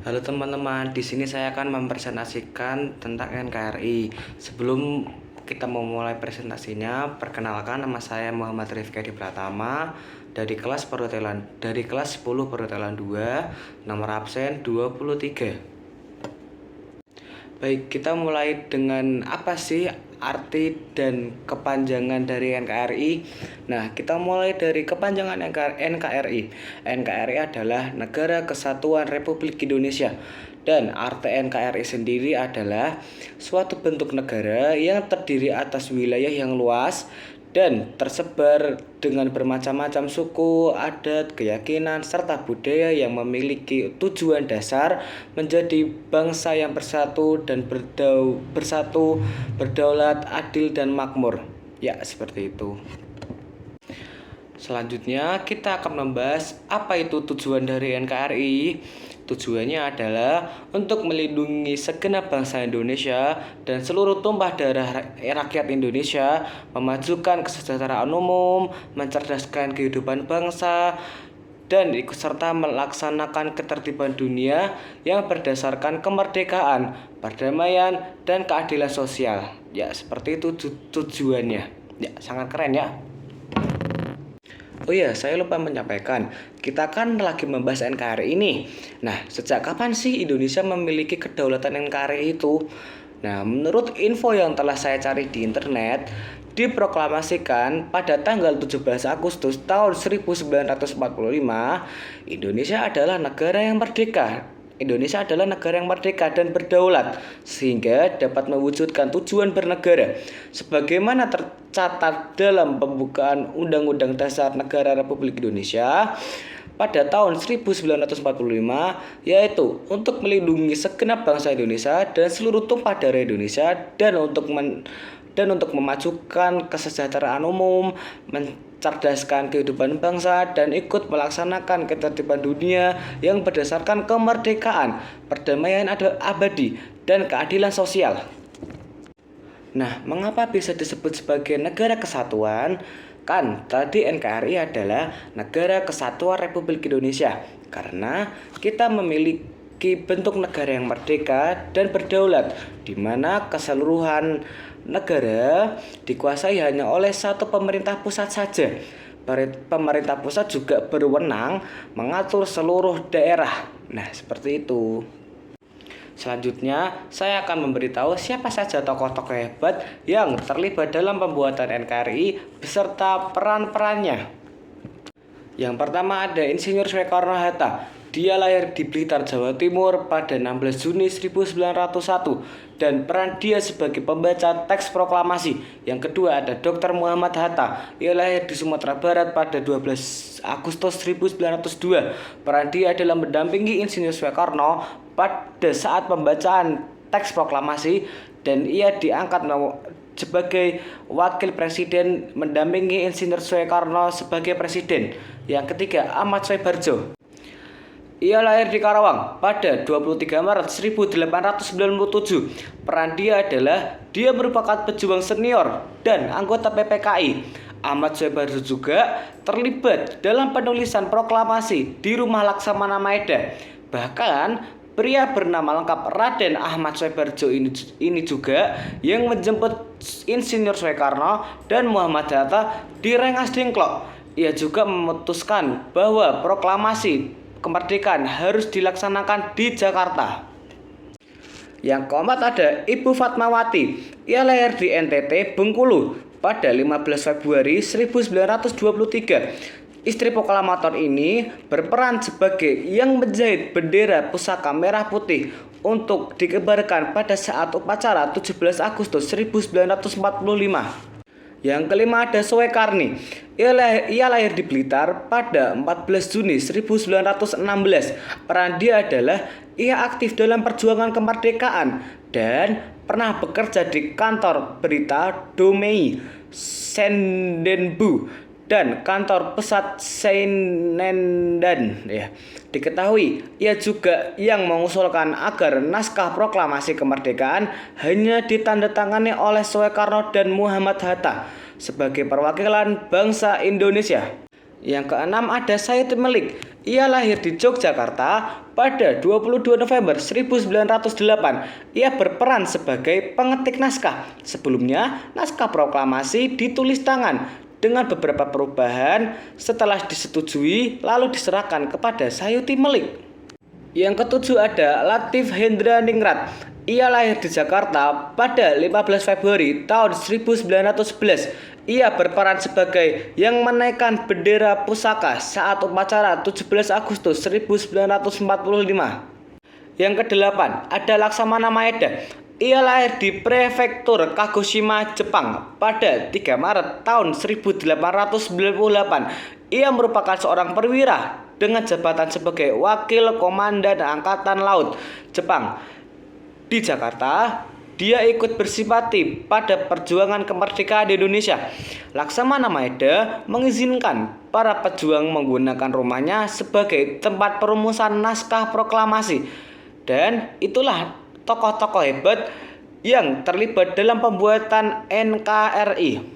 Halo teman-teman, di sini saya akan mempresentasikan tentang NKRI. Sebelum kita memulai presentasinya, perkenalkan nama saya Muhammad Rifki Adi Pratama dari kelas 10 perhotelan 2, nomor absen 23. Baik, kita mulai dengan apa sih arti dan kepanjangan dari NKRI. Nah, kita mulai dari kepanjangan NKRI. NKRI adalah Negara Kesatuan Republik Indonesia. Dan arti NKRI sendiri adalah suatu bentuk negara yang terdiri atas wilayah yang luas dan tersebar dengan bermacam-macam suku, adat, keyakinan, serta budaya yang memiliki tujuan dasar menjadi bangsa yang bersatu dan berdaulat, adil, dan makmur. Ya, seperti itu. Selanjutnya kita akan membahas apa itu tujuan dari NKRI. Tujuannya adalah untuk melindungi segenap bangsa Indonesia dan seluruh tumpah darah rakyat Indonesia, memajukan kesejahteraan umum, mencerdaskan kehidupan bangsa, dan ikut serta melaksanakan ketertiban dunia yang berdasarkan kemerdekaan, perdamaian, dan keadilan sosial. Ya, seperti itu tujuannya. Ya, sangat keren ya. Oh iya, saya lupa menyampaikan, kita kan lagi membahas NKRI ini. Nah, sejak kapan sih Indonesia memiliki kedaulatan NKRI itu? Nah, menurut info yang telah saya cari di internet, diproklamasikan pada tanggal 17 Agustus tahun 1945, Indonesia adalah negara yang merdeka. Indonesia adalah negara yang merdeka dan berdaulat sehingga dapat mewujudkan tujuan bernegara sebagaimana tercatat dalam pembukaan Undang-Undang Dasar Negara Republik Indonesia pada tahun 1945, yaitu untuk melindungi segenap bangsa Indonesia dan seluruh tumpah darah Indonesia dan untuk memajukan kesejahteraan umum, mencerdaskan kehidupan bangsa, dan ikut melaksanakan ketertiban dunia yang berdasarkan kemerdekaan, perdamaian abadi, dan keadilan sosial. Nah, mengapa bisa disebut sebagai negara kesatuan? Kan tadi NKRI adalah Negara Kesatuan Republik Indonesia karena kita memiliki bentuk negara yang merdeka dan berdaulat, di mana keseluruhan negara dikuasai hanya oleh satu pemerintah pusat saja. Pemerintah pusat juga berwenang mengatur seluruh daerah. Nah, seperti itu. Selanjutnya, saya akan memberitahu siapa saja tokoh-tokoh hebat yang terlibat dalam pembuatan NKRI beserta peran-perannya. Yang pertama ada Insinyur Soekarno-Hatta. Dia lahir di Blitar, Jawa Timur pada 16 Juni 1901 dan peran dia sebagai pembaca teks proklamasi. Yang kedua ada Dr. Muhammad Hatta. Ia lahir di Sumatera Barat pada 12 Agustus 1902. Peran dia adalah mendampingi Insinyur Soekarno pada saat pembacaan teks proklamasi dan ia diangkat sebagai wakil presiden mendampingi Insinyur Soekarno sebagai presiden. Yang ketiga Ahmad Soebarjo. Ia lahir di Karawang pada 23 Maret 1897. Peran dia adalah dia merupakan pejuang senior dan anggota PPKI. Ahmad Soebarjo juga terlibat dalam penulisan proklamasi di Rumah Laksamana Maeda. Bahkan pria bernama lengkap Raden Ahmad Soebarjo ini juga yang menjemput Insinyur Soekarno dan Muhammad Hatta di Rengas Dengklok. Ia juga memutuskan bahwa proklamasi kemerdekaan harus dilaksanakan di Jakarta. Yang keempat ada Ibu Fatmawati. Ia lahir di NTT, Bengkulu pada 15 Februari 1923. Istri proklamator ini berperan sebagai yang menjahit bendera pusaka merah putih untuk dikebarkan pada saat upacara 17 Agustus 1945. Yang kelima ada Soekarni. Ia lahir di Blitar pada 14 Juni 1916. Peran dia adalah ia aktif dalam perjuangan kemerdekaan dan pernah bekerja di kantor berita Domei Sendenbu dan kantor pusat Seinendan. Diketahui ia juga yang mengusulkan agar naskah proklamasi kemerdekaan hanya ditandatangani oleh Soekarno dan Muhammad Hatta sebagai perwakilan bangsa Indonesia. Yang keenam ada Sayuti Melik. Ia lahir di Yogyakarta pada 22 November 1908. Ia berperan sebagai pengetik naskah. Sebelumnya, naskah proklamasi ditulis tangan dengan beberapa perubahan setelah disetujui lalu diserahkan kepada Sayuti Melik. Yang ketujuh ada Latif Hendra Ningrat. Ia lahir di Jakarta pada 15 Februari tahun 1911. Ia berperan sebagai yang menaikkan bendera pusaka saat upacara 17 Agustus 1945. Yang kedelapan ada Laksamana Maeda. Ia lahir di Prefektur Kagoshima, Jepang pada 3 Maret tahun 1898. Ia merupakan seorang perwira dengan jabatan sebagai Wakil Komandan Angkatan Laut Jepang. Di Jakarta, dia ikut bersimpati pada perjuangan kemerdekaan Indonesia. Laksamana Maeda mengizinkan para pejuang menggunakan rumahnya sebagai tempat perumusan naskah proklamasi. Dan itulah tokoh-tokoh hebat yang terlibat dalam pembuatan NKRI.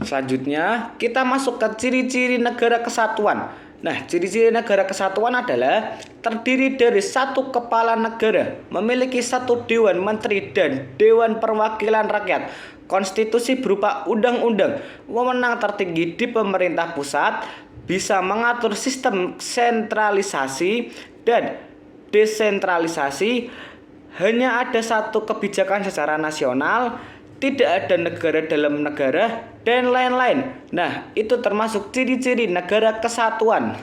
Selanjutnya, kita masuk ke ciri-ciri negara kesatuan. Nah, ciri-ciri negara kesatuan adalah terdiri dari satu kepala negara, memiliki satu dewan menteri dan dewan perwakilan rakyat, konstitusi berupa undang-undang, wewenang tertinggi di pemerintah pusat, bisa mengatur sistem sentralisasi dan desentralisasi, hanya ada satu kebijakan secara nasional, tidak ada negara dalam negara, dan lain-lain. Nah, itu termasuk ciri-ciri negara kesatuan.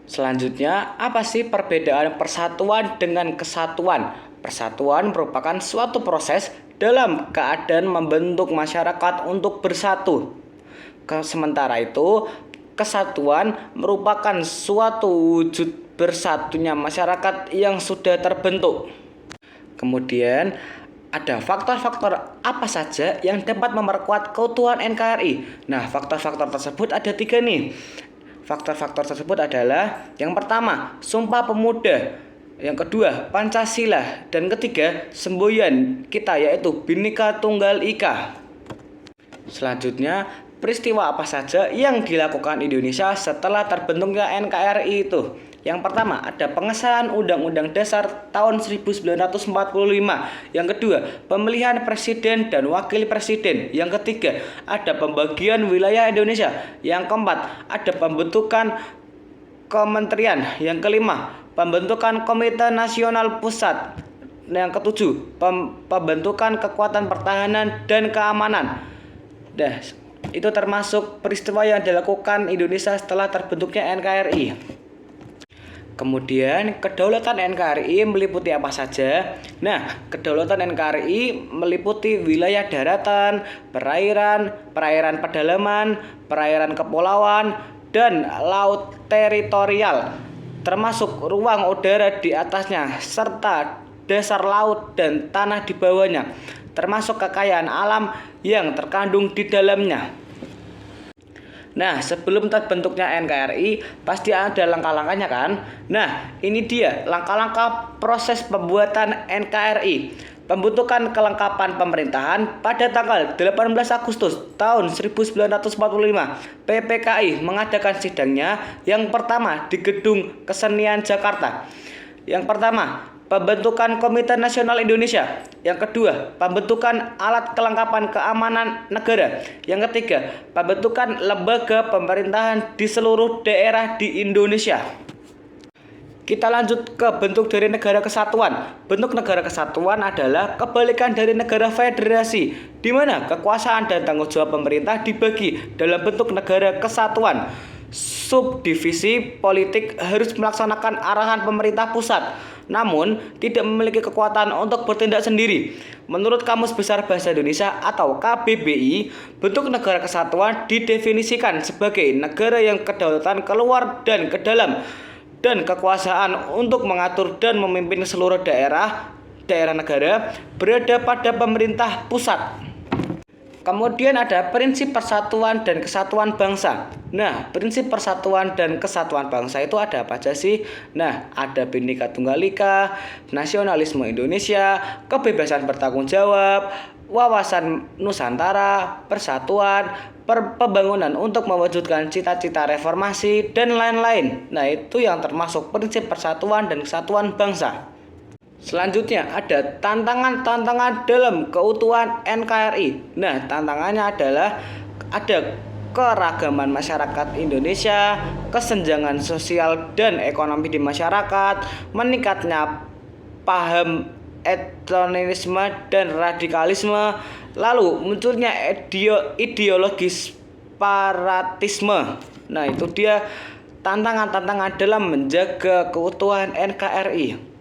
Selanjutnya, apa sih perbedaan persatuan dengan kesatuan? Persatuan merupakan suatu proses dalam keadaan membentuk masyarakat untuk bersatu. Sementara itu, kesatuan merupakan suatu wujud bersatunya masyarakat yang sudah terbentuk. Kemudian, ada faktor-faktor apa saja yang dapat memperkuat keutuhan NKRI. Nah, faktor-faktor tersebut ada 3 nih. Faktor-faktor tersebut adalah yang pertama, Sumpah Pemuda, yang kedua, Pancasila, dan ketiga, semboyan kita yaitu Bhinneka Tunggal Ika. Selanjutnya, peristiwa apa saja yang dilakukan Indonesia setelah terbentuknya NKRI itu? Yang pertama, ada pengesahan Undang-Undang Dasar tahun 1945. Yang kedua, pemilihan presiden dan wakil presiden. Yang ketiga, ada pembagian wilayah Indonesia. Yang keempat, ada pembentukan kementerian. Yang kelima, pembentukan Komite Nasional Pusat. Yang ketujuh, pembentukan kekuatan pertahanan dan keamanan. Nah, itu termasuk peristiwa yang dilakukan Indonesia setelah terbentuknya NKRI. Kemudian, kedaulatan NKRI meliputi apa saja? Nah, kedaulatan NKRI meliputi wilayah daratan, perairan pedalaman, perairan kepulauan, dan laut teritorial, termasuk ruang udara di atasnya, serta dasar laut dan tanah di bawahnya, termasuk kekayaan alam yang terkandung di dalamnya. Nah, sebelum terbentuknya NKRI, pasti ada langkah-langkahnya kan? Nah, ini dia langkah-langkah proses pembuatan NKRI. Pembentukan kelengkapan pemerintahan pada tanggal 18 Agustus tahun 1945, PPKI mengadakan sidangnya yang pertama di Gedung Kesenian Jakarta. Yang pertama, pembentukan Komite Nasional Indonesia. Yang kedua, pembentukan alat kelengkapan keamanan negara. Yang ketiga, pembentukan lembaga pemerintahan di seluruh daerah di Indonesia. Kita lanjut ke bentuk dari negara kesatuan. Bentuk negara kesatuan adalah kebalikan dari negara federasi, di mana kekuasaan dan tanggung jawab pemerintah dibagi dalam bentuk negara kesatuan. Subdivisi politik harus melaksanakan arahan pemerintah pusat, namun tidak memiliki kekuatan untuk bertindak sendiri. Menurut Kamus Besar Bahasa Indonesia atau KBBI, bentuk negara kesatuan didefinisikan sebagai negara yang kedaulatan keluar dan ke dalam, dan kekuasaan untuk mengatur dan memimpin seluruh daerah negara berada pada pemerintah pusat. Kemudian ada prinsip persatuan dan kesatuan bangsa. Nah, prinsip persatuan dan kesatuan bangsa itu ada apa aja sih? Nah, ada Bhinneka Tunggal Ika, nasionalisme Indonesia, kebebasan bertanggung jawab, wawasan Nusantara, persatuan, pembangunan untuk mewujudkan cita-cita reformasi, dan lain-lain. Nah, itu yang termasuk prinsip persatuan dan kesatuan bangsa. Selanjutnya ada tantangan-tantangan dalam keutuhan NKRI. Nah, tantangannya adalah ada keragaman masyarakat Indonesia, kesenjangan sosial dan ekonomi di masyarakat, meningkatnya paham etnisme dan radikalisme, lalu munculnya ideologi separatisme. Nah, itu dia tantangan-tantangan dalam menjaga keutuhan NKRI.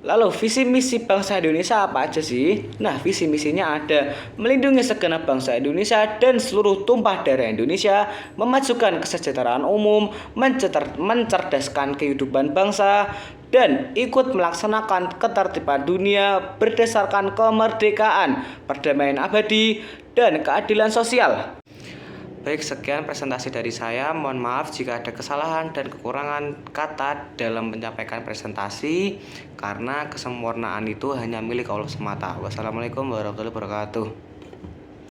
Lalu visi misi bangsa Indonesia apa aja sih? Nah, visi misinya ada melindungi segenap bangsa Indonesia dan seluruh tumpah darah Indonesia, memajukan kesejahteraan umum, mencerdaskan kehidupan bangsa, dan ikut melaksanakan ketertiban dunia berdasarkan kemerdekaan, perdamaian abadi, dan keadilan sosial. Baik, sekian presentasi dari saya. Mohon maaf jika ada kesalahan dan kekurangan kata dalam menyampaikan presentasi, karena kesempurnaan itu hanya milik Allah semata. Wassalamualaikum warahmatullahi wabarakatuh.